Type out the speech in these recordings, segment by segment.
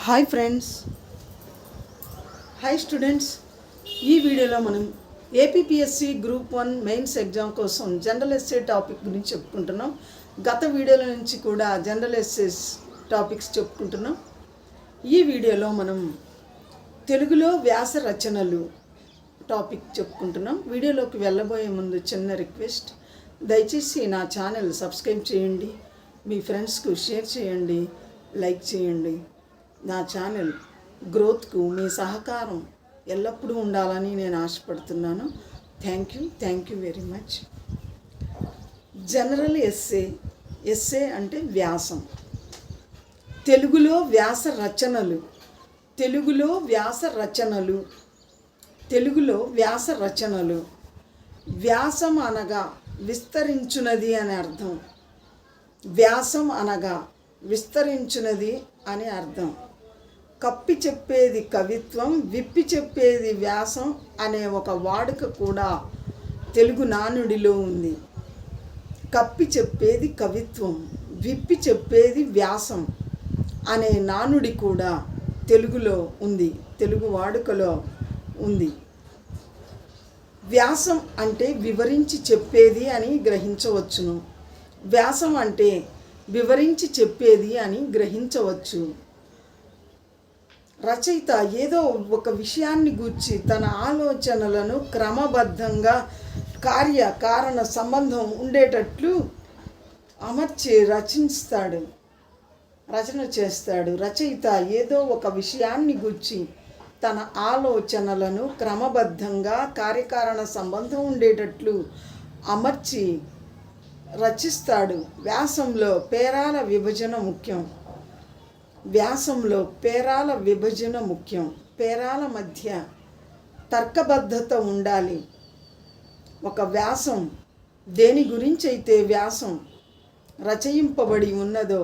Hi friends, hi students. ఈ వీడియోలో మనం ఏపీపీఎస్సి గ్రూప్ 1 మెయిన్స్ ఎగ్జామ్ కోసం జనరల్ ఎస్సే టాపిక్ గురించి చెప్పుకుంటున్నాం. గత వీడియోల నుంచి కూడా జనరల్ ఎస్సేస్ టాపిక్స్ చెప్పుకుంటున్నాం. ఈ వీడియోలో మనం తెలుగులో వ్యాస రచనలు టాపిక్ చెప్పుకుంటున్నాం. వీడియోలోకి వెళ్ళబోయే ముందు చిన్న రిక్వెస్ట్, దయచేసి నా ఛానల్ సబ్స్క్రైబ్ చేయండి, మీ ఫ్రెండ్స్కు షేర్ చేయండి, లైక్ చేయండి. నా ఛానల్ గ్రోత్కు మీ సహకారం ఎల్లప్పుడూ ఉండాలని నేను ఆశపడుతున్నాను. Thank you very much. General essay అంటే వ్యాసం. తెలుగులో వ్యాస రచనలు. వ్యాసం అనగా విస్తరించునది అని అర్థం. వ్యాసం అనగా విస్తరించునది అని అర్థం. కప్పి చెప్పేది కవిత్వం, విప్పి చెప్పేది వ్యాసం అనే ఒక వాడుక కూడా తెలుగు నానుడిలో ఉంది. కప్పి చెప్పేది కవిత్వం, విప్పి చెప్పేది వ్యాసం అనే నానుడి కూడా తెలుగులో ఉంది, తెలుగు వాడుకలో ఉంది. వ్యాసం అంటే వివరించి చెప్పేది అని గ్రహించవచ్చును. వ్యాసం అంటే వివరించి చెప్పేది అని గ్రహించవచ్చు. రచయిత ఏదో ఒక విషయాన్ని గూర్చి తన ఆలోచనలను క్రమబద్ధంగా కార్యకారణ సంబంధం ఉండేటట్లు అమర్చి రచన చేస్తాడు. రచయిత ఏదో ఒక విషయాన్ని గూర్చి తన ఆలోచనలను క్రమబద్ధంగా కార్యకారణ సంబంధం ఉండేటట్లు అమర్చి రచిస్తాడు. వ్యాసంలో పేరాల విభజన ముఖ్యం. పేరాల మధ్య తర్కబద్ధత ఉండాలి. ఒక వ్యాసం దేని గురించి అయితే వ్యాసం రచయింపబడి ఉన్నదో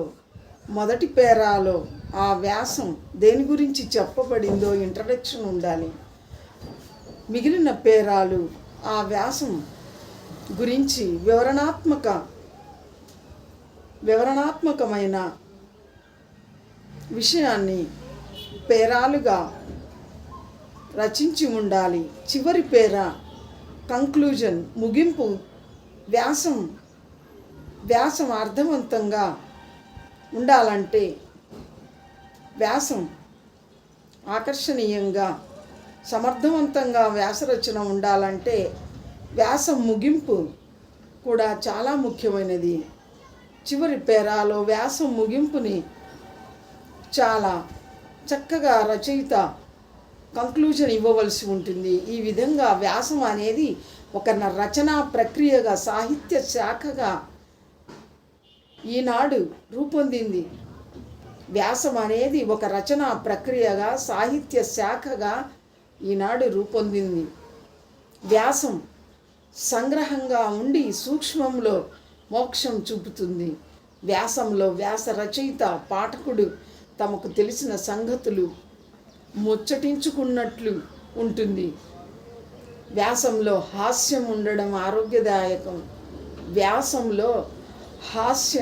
మొదటి పేరాలో ఆ వ్యాసం దేని గురించి చెప్పబడిందో ఇంట్రడక్షన్ ఉండాలి. మిగిలిన పేరాలు ఆ వ్యాసం గురించి వివరణాత్మకమైన విషయాన్ని పేరాలుగా రచించి ఉండాలి. చివరి పేర కంక్లూజన్, ముగింపు వ్యాసం అర్థవంతంగా ఉండాలంటే, వ్యాసం ఆకర్షణీయంగా సమర్థవంతంగా వ్యాసరచన ఉండాలంటే వ్యాసం ముగింపు కూడా చాలా ముఖ్యమైనది. చివరి పేరాలో వ్యాసం ముగింపుని చాలా చక్కగా రచయిత కంక్లూజన్ ఇవ్వవలసి ఉంటుంది. ఈ విధంగా వ్యాసం అనేది ఒక రచనా ప్రక్రియగా, సాహిత్య శాఖగా ఈనాడు రూపొందింది. వ్యాసం అనేది ఒక రచనా ప్రక్రియగా, సాహిత్య శాఖగా ఈనాడు రూపొందింది. వ్యాసం సంగ్రహంగా ఉండి సూక్ష్మంలో మోక్షం చూపుతుంది. వ్యాసంలో వ్యాస రచయిత పాఠకుడు తమకు తెలిసిన సంగతులు ముచ్చటించుకున్నట్లు ఉంటుంది. వ్యాసంలో హాస్యం ఉండడం ఆరోగ్యదాయకం. వ్యాసంలో హాస్య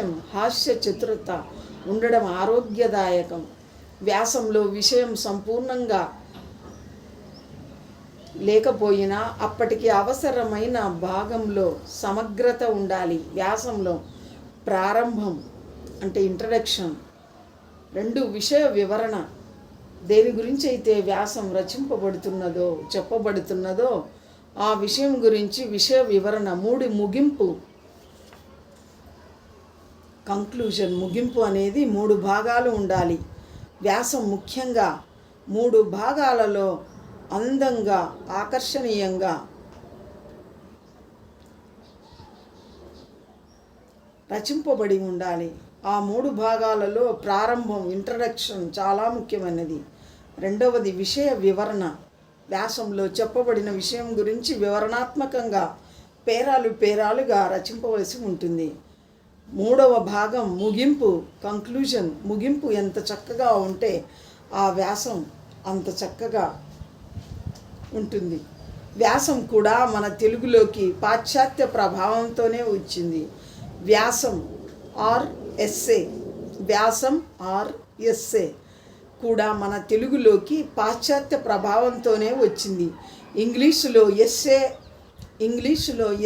చతురత ఉండడం ఆరోగ్యదాయకం. వ్యాసంలో విషయం సంపూర్ణంగా లేకపోయినా అప్పటికి అవసరమైన భాగంలో సమగ్రత ఉండాలి. వ్యాసంలో ప్రారంభం అంటే ఇంట్రడక్షన్, 2 విషయ వివరణ, దేని గురించి అయితే వ్యాసం చెప్పబడుతున్నదో ఆ విషయం గురించి విషయ వివరణ, 3 ముగింపు, కంక్లూజన్. ముగింపు అనేది 3 భాగాలు ఉండాలి. వ్యాసం ముఖ్యంగా 3 భాగాలలో అందంగా, ఆకర్షణీయంగా రచింపబడి ఉండాలి. ఆ 3 భాగాలలో ప్రారంభం, ఇంట్రడక్షన్ చాలా ముఖ్యమైనది. రెండవది విషయ వివరణ. వ్యాసంలో చెప్పబడిన విషయం గురించి వివరణాత్మకంగా పేరాలుగా రచింపవలసి ఉంటుంది. 3వ భాగం ముగింపు, కంక్లూజన్. ముగింపు ఎంత చక్కగా ఉంటే ఆ వ్యాసం అంత చక్కగా ఉంటుంది. వ్యాసం కూడా మన తెలుగులోకి పాశ్చాత్య ప్రభావంతోనే వచ్చింది. వ్యాసం ఆర్ ఎస్సే కూడా మన తెలుగులోకి పాశ్చాత్య ప్రభావంతోనే వచ్చింది. ఇంగ్లీషులో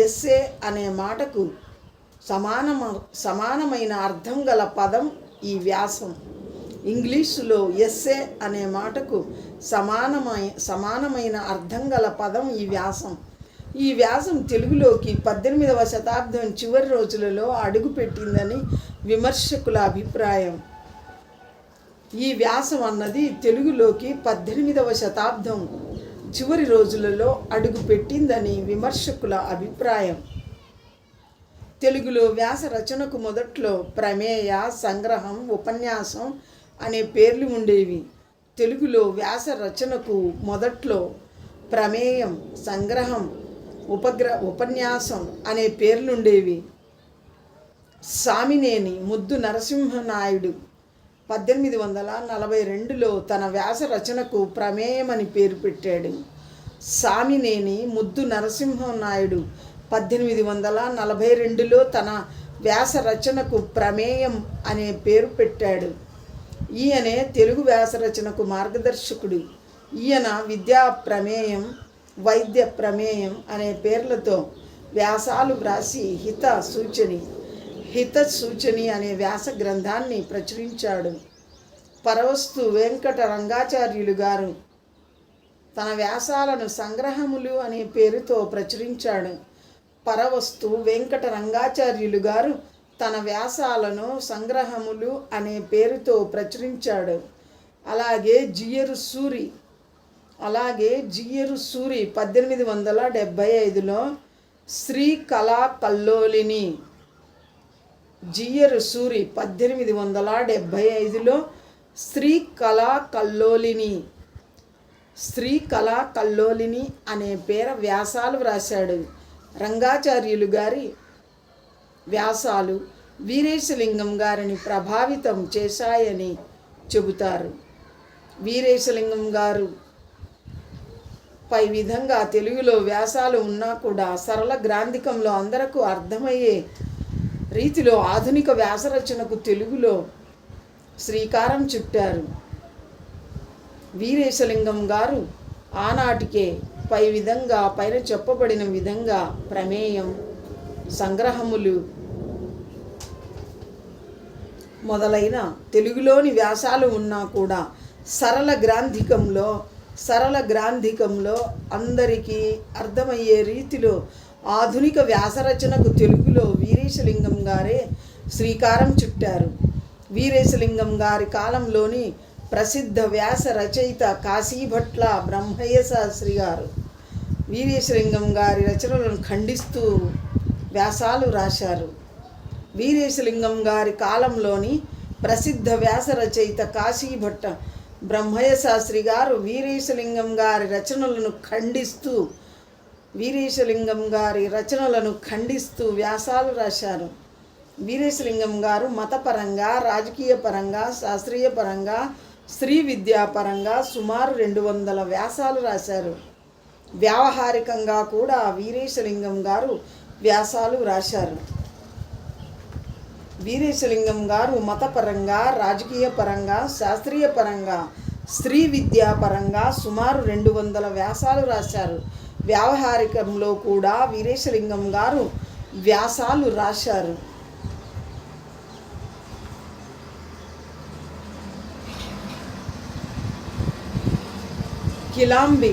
ఎస్సే అనే మాటకు సమానమైన అర్థం గల పదం ఈ వ్యాసం. ఇంగ్లీషులో ఎస్సే అనే మాటకు సమానమైన అర్థం గల పదం ఈ వ్యాసం. ఈ వ్యాసం తెలుగులోకి 18వ శతాబ్దం చివరి రోజులలో అడుగుపెట్టిందని విమర్శకుల అభిప్రాయం. ఈ వ్యాసం అన్నది తెలుగులోకి 18వ శతాబ్దం చివరి రోజులలో అడుగుపెట్టిందని విమర్శకుల అభిప్రాయం. తెలుగులో వ్యాస రచనకు మొదట్లో ప్రమేయ, సంగ్రహం, ఉపన్యాసం అనే పేర్లు ఉండేవి. తెలుగులో వ్యాస రచనకు మొదట్లో ప్రమేయం, సంగ్రహం, ఉపన్యాసం అనే పేర్లుండేవి. సామినేని ముద్దు నరసింహనాయుడు 1842లో తన వ్యాస రచనకు ప్రమేయం అని పేరు పెట్టాడు. సామినేని ముద్దు నరసింహనాయుడు 1842లో తన వ్యాస రచనకు ప్రమేయం అనే పేరు పెట్టాడు. ఈయనే తెలుగు వ్యాస రచనకు మార్గదర్శకుడు. ఈయన విద్యా ప్రమేయం, వైద్య ప్రమేయం అనే పేర్లతో వ్యాసాలు వ్రాసి హిత సూచని అనే వ్యాస గ్రంథాన్ని ప్రచురించాడు. పరవస్తు వెంకట రంగాచార్యులు గారు తన వ్యాసాలను సంగ్రహములు అనే పేరుతో ప్రచురించాడు. పరవస్తు వెంకట రంగాచార్యులు గారు తన వ్యాసాలను సంగ్రహములు అనే పేరుతో ప్రచురించాడు. అలాగే జియ్యరు సూరి 1875లో శ్రీ కళా కల్లోలిని జియ్యరు సూరి 1875లో శ్రీ కళా కల్లోలిని అనే పేర వ్యాసాలు వ్రాశాడు. రంగాచార్యులు గారి వ్యాసాలు వీరేశలింగం గారిని ప్రభావితం చేశాయని చెబుతారు. వీరేశలింగం గారు పై విధంగా తెలుగులో వ్యాసాలు ఉన్నా కూడా సరళ గ్రాంధికంలో అందరకు అర్థమయ్యే రీతిలో ఆధునిక వ్యాసరచనకు తెలుగులో శ్రీకారం చుట్టారు. వీరేశలింగం గారు ఆనాటికే పైన చెప్పబడిన విధంగా ప్రమేయం, సంగ్రహములు మొదలైన తెలుగులోని వ్యాసాలు ఉన్నా కూడా సరళ గ్రాంధికంలో అందరికీ అర్థమయ్యే రీతిలో ఆధునిక వ్యాసరచనకు తెలుగులో వీరేశలింగం గారే శ్రీకారం చుట్టారు. వీరేశలింగం గారి కాలంలోని ప్రసిద్ధ వ్యాస రచయిత కాశీభట్ల బ్రహ్మయ్య శాస్త్రి గారు వీరేశలింగం గారి రచనలను ఖండిస్తూ వ్యాసాలు రాశారు. వీరేశలింగం గారి కాలంలోని ప్రసిద్ధ వ్యాస రచయిత కాశీభట్ట బ్రహ్మయ్య శాస్త్రి గారు వీరేశలింగం గారి రచనలను ఖండిస్తూ వ్యాసాలు రాశారు. వీరేశలింగం గారు మతపరంగా, రాజకీయ పరంగా, శాస్త్రీయ పరంగా, స్త్రీ విద్యాపరంగా సుమారు 200 వ్యాసాలు రాశారు. వ్యావహారికంగా కూడా వీరేశలింగం గారు వ్యాసాలు రాశారు. వీరేశలింగం గారు మతపరంగా, రాజకీయ పరంగా, శాస్త్రీయ పరంగా, స్త్రీ విద్యాపరంగా సుమారు 200 వ్యాసాలు రాశారు. వ్యావహారికంలో కూడా వీరేశలింగం గారు వ్యాసాలు రాశారు. కిలాంబి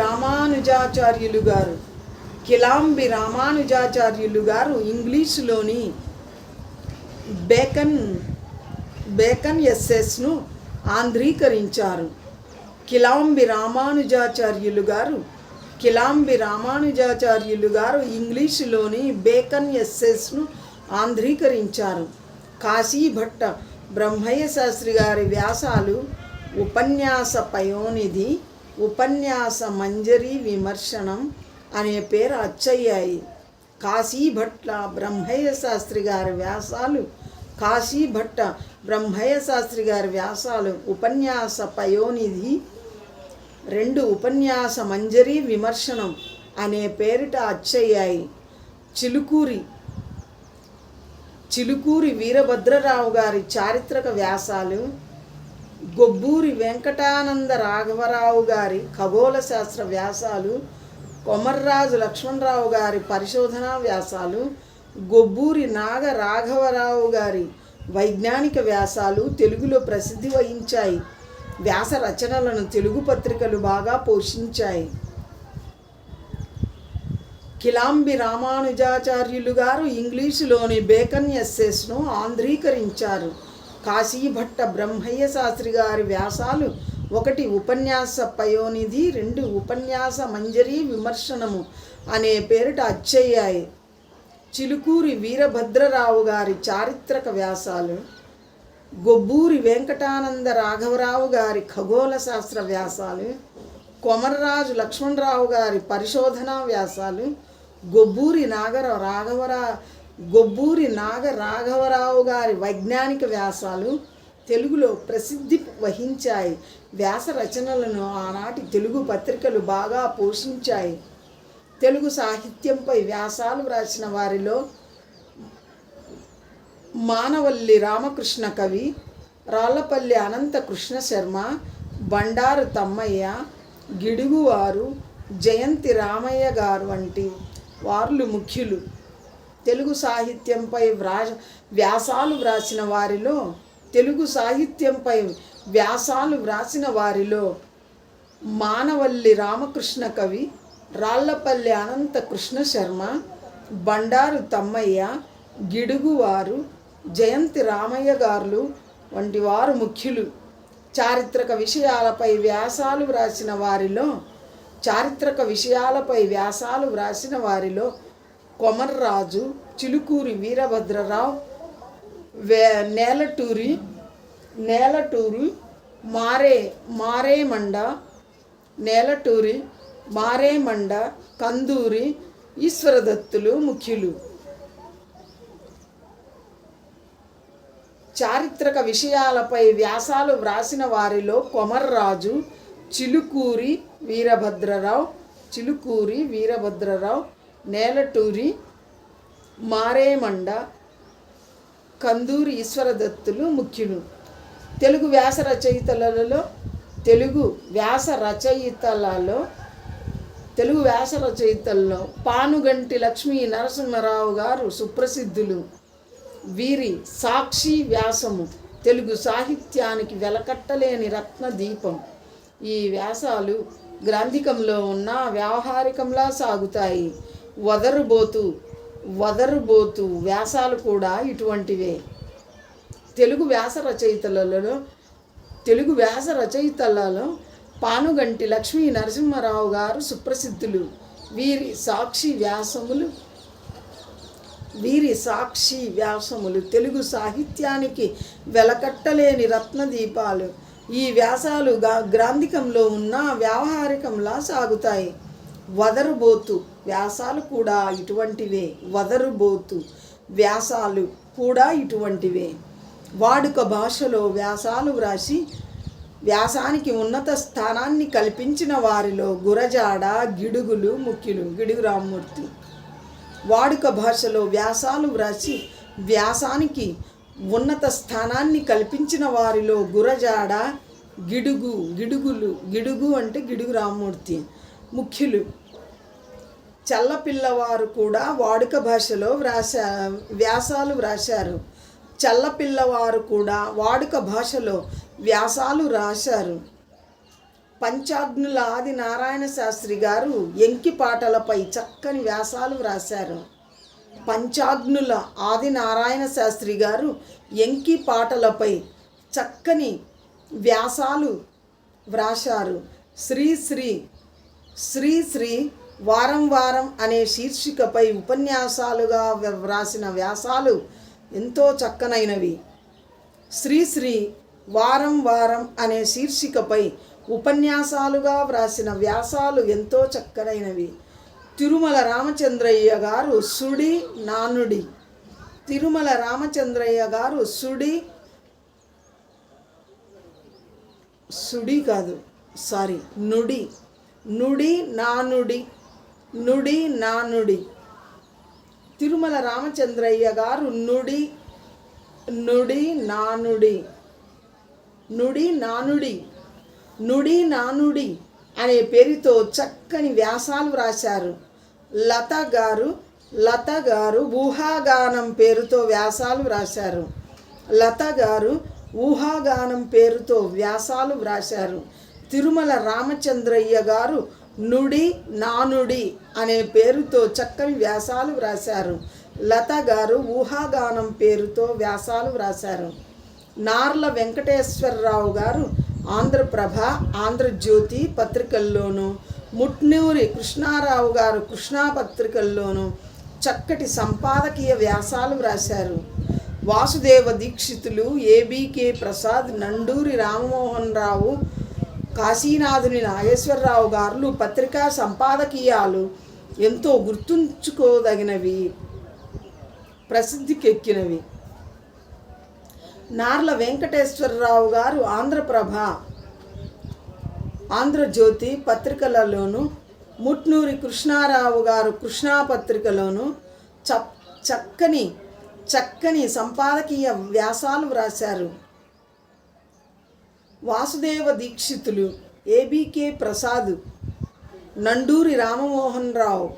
రామానుజాచార్యులు గారు ఇంగ్లీషులోని బేకన్ ఎస్సెస్ను ఆంధ్రీకరించారు. కిలాంబి రామానుజాచార్యులు గారు ఇంగ్లీషులోని బేకన్ ఎస్సెస్ను ఆంధ్రీకరించారు. కాశీభట్ట బ్రహ్మయ్య శాస్త్రి గారి వ్యాసాలు ఉపన్యాస పయోనిధి, ఉపన్యాస మంజరి విమర్శనం అనే పేరు అచ్చయ్యాయి. కాశీభట్ల బ్రహ్మయ్య శాస్త్రి గారి వ్యాసాలు ఉపన్యాస పయోనిధి, 2 ఉపన్యాస మంజరి విమర్శనం అనే పేరిట అచ్చయ్యాయి. చిలుకూరి వీరభద్రరావు గారి చారిత్రక వ్యాసాలు గొబ్బూరి వెంకటానంద రాఘవరావు గారి ఖగోళ శాస్త్ర వ్యాసాలు, కొమర్రాజు లక్ష్మణరావు గారి పరిశోధనా వ్యాసాలు, గొబ్బూరి నాగ రాఘవరావు గారి వైజ్ఞానిక వ్యాసాలు తెలుగులో ప్రసిద్ధి వహించాయి. వ్యాస రచనలను తెలుగు పత్రికలు బాగా పోషించాయి. కిలాంబి రామానుజాచార్యులు గారు ఇంగ్లీషులోని బేకన్ ఎస్సెస్ను ఆంధ్రీకరించారు. కాశీభట్ట బ్రహ్మయ్య శాస్త్రి గారి వ్యాసాలు 1 ఉపన్యాస పయోనిధి, 2 ఉపన్యాస మంజరి విమర్శనము అనే పేరిట అచ్చయ్యాయి. చిలుకూరి వీరభద్రరావు గారి చారిత్రక వ్యాసాలు, గొబ్బూరి వెంకటానంద రాఘవరావు గారి ఖగోళ శాస్త్ర వ్యాసాలు, కొమర్రాజు లక్ష్మణరావు గారి పరిశోధనా వ్యాసాలు, గొబ్బూరి నాగ రాఘవరావు గారి వైజ్ఞానిక వ్యాసాలు తెలుగులో ప్రసిద్ధి వహించాయి. వ్యాస రచనలను ఆనాటి తెలుగు పత్రికలు బాగా పోషించాయి. తెలుగు సాహిత్యంపై వ్యాసాలు వ్రాసిన వారిలో మానవల్లి రామకృష్ణ కవి, రాళ్లపల్లి అనంత కృష్ణ శర్మ, బండారు తమ్మయ్య, గిడుగువారు, జయంతి రామయ్య గారు వంటి వారు ముఖ్యులు. తెలుగు సాహిత్యంపై వ్యాసాలు వ్రాసిన వారిలో మానవల్లి రామకృష్ణ కవి, రాళ్లపల్లి అనంత కృష్ణ శర్మ, బండారు తమ్మయ్య, గిడుగువారు, జయంతి రామయ్య గారు వంటి వారు ముఖ్యులు. చారిత్రక విషయాలపై వ్యాసాలు వ్రాసిన వారిలో కొమర్రాజు, చిలుకూరి వీరభద్రరావు, నేలటూరి మారేమండ, కందూరి ఈశ్వరదత్తులు ముఖ్యులు. చారిత్రక విషయాలపై వ్యాసాలు వ్రాసిన వారిలో కొమర్రాజు, చిలుకూరి వీరభద్రరావు, నేలటూరి మారేమండ, కందూరి ఈశ్వరదత్తులు ముఖ్యులు. తెలుగు వ్యాస రచయితలలో పానుగంటి లక్ష్మీ నరసింహరావు గారు సుప్రసిద్ధులు. వీరి సాక్షి వ్యాసము తెలుగు సాహిత్యానికి వెలకట్టలేని రత్నదీపం. ఈ వ్యాసాలు గ్రాంధికంలో ఉన్న వ్యావహారికంలా సాగుతాయి. వదరుబోతు వ్యాసాలు కూడా ఇటువంటివే. తెలుగు వ్యాస రచయితలలో పానుగంటి లక్ష్మీ నరసింహరావు గారు సుప్రసిద్ధులు. వీరి సాక్షి వ్యాసములు తెలుగు సాహిత్యానికి వెలకట్టలేని రత్నదీపాలు. ఈ వ్యాసాలు గ్రాంధికంలో ఉన్న వ్యావహారికంలా సాగుతాయి. వదరుబోతు వ్యాసాలు కూడా ఇటువంటివే. వాడుక భాషలో వ్యాసాలు వ్రాసి వ్యాసానికి ఉన్నత స్థానాన్ని కల్పించిన వారిలో గురజాడ, గిడుగులు ముఖ్యులు. గిడుగు రామ్మూర్తి. వాడుక భాషలో వ్యాసాలు వ్రాసి వ్యాసానికి ఉన్నత స్థానాన్ని కల్పించిన వారిలో గురజాడ, గిడుగు అంటే గిడుగు రామ్మూర్తి ముఖ్యులు. చల్లపిల్లవారు కూడా వాడుక భాషలో వ్యాసాలు వ్రాశారు. పంచాగ్నుల ఆది నారాయణ శాస్త్రి గారు ఎంకి పాటలపై చక్కని వ్యాసాలు వ్రాశారు. శ్రీ వారం వారం అనే శీర్షికపై ఉపన్యాసాలుగా వ్రాసిన వ్యాసాలు ఎంతో చక్కనైనవి. శ్రీ వారం వారం అనే శీర్షికపై ఉపన్యాసాలుగా వ్రాసిన వ్యాసాలు ఎంతో చక్కనైనవి. తిరుమల రామచంద్రయ్య గారు నుడి నానుడి. తిరుమల రామచంద్రయ్య గారు నుడి నానుడి నుడి నానుడి నుడి నానుడి అనే పేరుతో చక్కని వ్యాసాలు వ్రాశారు. లత గారు ఊహాగానం పేరుతో వ్యాసాలు వ్రాశారు. లత గారు ఊహాగానం పేరుతో వ్యాసాలు వ్రాశారు. తిరుమల రామచంద్రయ్య గారు నుడి నానుడి అనే పేరుతో చక్కని వ్యాసాలు వ్రాశారు. లత గారు ఊహాగానం పేరుతో వ్యాసాలు వ్రాశారు. నార్ల వెంకటేశ్వరరావు గారు ఆంధ్రప్రభ, ఆంధ్రజ్యోతి పత్రికల్లోనూ, ముట్నూరి కృష్ణారావు గారు కృష్ణా పత్రికల్లోనూ చక్కటి సంపాదకీయ వ్యాసాలు వ్రాశారు. వాసుదేవ దీక్షితులు, ఏబీకే ప్రసాద్, నండూరి రామమోహన్ రావు, కాశీనాథుని నాగేశ్వరరావు గారు పత్రికా సంపాదకీయాలు ఎంతో గుర్తుంచుకోదగినవి, ప్రసిద్ధికెక్కినవి. నార్ల వెంకటేశ్వరరావు గారు ఆంధ్రప్రభ, ఆంధ్రజ్యోతి పత్రికలలోనూ, ముట్నూరి కృష్ణారావు గారు కృష్ణా పత్రికలోనూ చక్కని సంపాదకీయ వ్యాసాలు వ్రాశారు. వాసుదేవ దీక్షితులు, ఏబీకే ప్రసాద్, నండూరి రామమోహన్ రావు,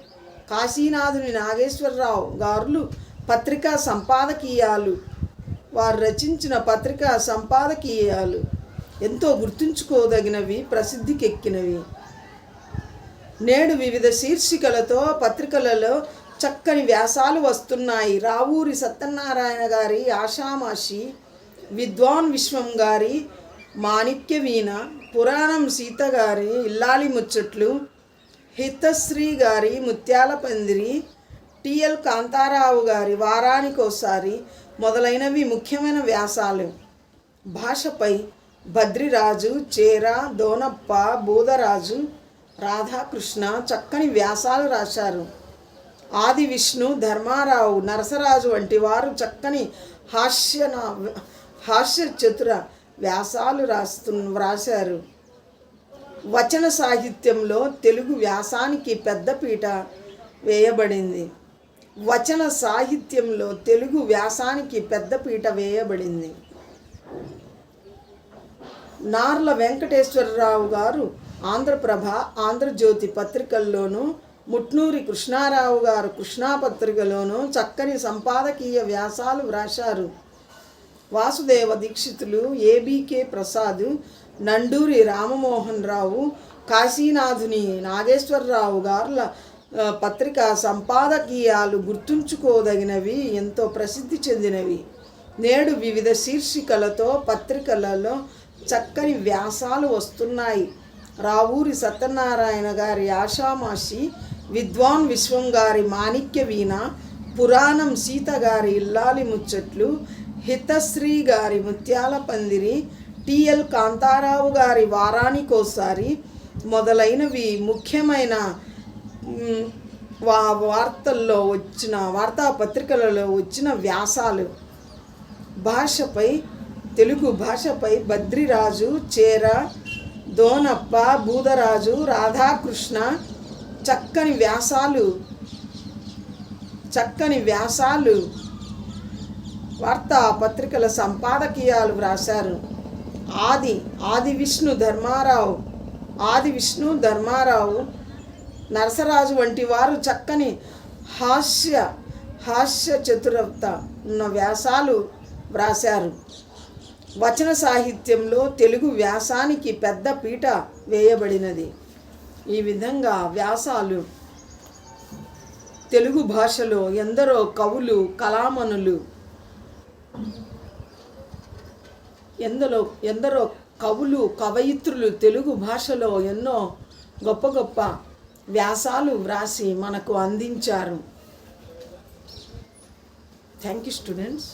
కాశీనాథుని నాగేశ్వరరావు గారు పత్రికా సంపాదకీయాలు, వారు రచించిన పత్రికా సంపాదకీయాలు ఎంతో గుర్తుంచుకోదగినవి, ప్రసిద్ధికెక్కినవి. నేడు వివిధ శీర్షికలతో పత్రికలలో చక్కని వ్యాసాలు వస్తున్నాయి. రావూరి సత్యనారాయణ గారి ఆషామాషి, విద్వాన్ విశ్వం గారి మాణిక్య వీణ, పురాణం సీత గారి ఇల్లాలి ముచ్చట్లు, హితశ్రీ గారి ముత్యాల పందిరి, టిఎల్ కాంతారావు గారి వారానికోసారి మొదలైనవి ముఖ్యమైన వ్యాసాలు. భాషపై బద్రిరాజు, చేర, దోనప్ప, బూదరాజు, రాధాకృష్ణ చక్కని వ్యాసాలు రాశారు. ఆది విష్ణు, ధర్మారావు, నరసరాజు వంటి వారు చక్కని హాస్య చతుర వ్యాసాలు వ్రాశారు. వచన సాహిత్యంలో తెలుగు వ్యాసానికి పెద్దపీట వేయబడింది. వచన సాహిత్యంలో తెలుగు వ్యాసానికి పెద్దపీట వేయబడింది. నార్ల వెంకటేశ్వరరావు గారు ఆంధ్రప్రభ, ఆంధ్రజ్యోతి పత్రికల్లోనూ, ముట్నూరి కృష్ణారావు గారు కృష్ణా పత్రికలోనూ చక్కని సంపాదకీయ వ్యాసాలు వ్రాశారు. వాసుదేవ దీక్షితులు, ఏబీకే ప్రసాద్, నండూరి రామమోహన్ రావు, కాశీనాథుని నాగేశ్వరరావు గారుల పత్రికా సంపాదకీయాలు గుర్తుంచుకోదగినవి, ఎంతో ప్రసిద్ధి చెందినవి. నేడు వివిధ శీర్షికలతో పత్రికలలో చక్కని వ్యాసాలు వస్తున్నాయి. రావూరి సత్యనారాయణ గారి ఆషామాషి, విద్వాన్ విశ్వం గారి మాణిక్య వీణ, పురాణం సీత గారి ఇల్లాలి ముచ్చట్లు, హితశ్రీ గారి ముత్యాల పందిరి, టిఎల్ కాంతారావు గారి వారానికోసారి మొదలైనవి ముఖ్యమైన వార్తల్లో వచ్చిన వార్తాపత్రికలలో వచ్చిన వ్యాసాలు. తెలుగు భాషపై బద్రిరాజు, చేర, దోనప్ప, బూదరాజు, రాధాకృష్ణ చక్కని వ్యాసాలు వార్తాపత్రికల సంపాదకీయాలు వ్రాశారు. ఆది విష్ణు ధర్మారావు, నరసరాజు వంటి వారు చక్కని హాస్య చతురత ఉన్న వ్యాసాలు వ్రాశారు. వచన సాహిత్యంలో తెలుగు వ్యాసానికి పెద్ద పీట వేయబడినది. ఈ విధంగా వ్యాసాలు తెలుగు భాషలో ఎందరో కవులు, కళామణులు, ఎందరో కవులు, కవయిత్రులు తెలుగు భాషలో ఎన్నో గొప్ప గొప్ప వ్యాసాలు వ్రాసి మనకు అందించారు. Thank you students.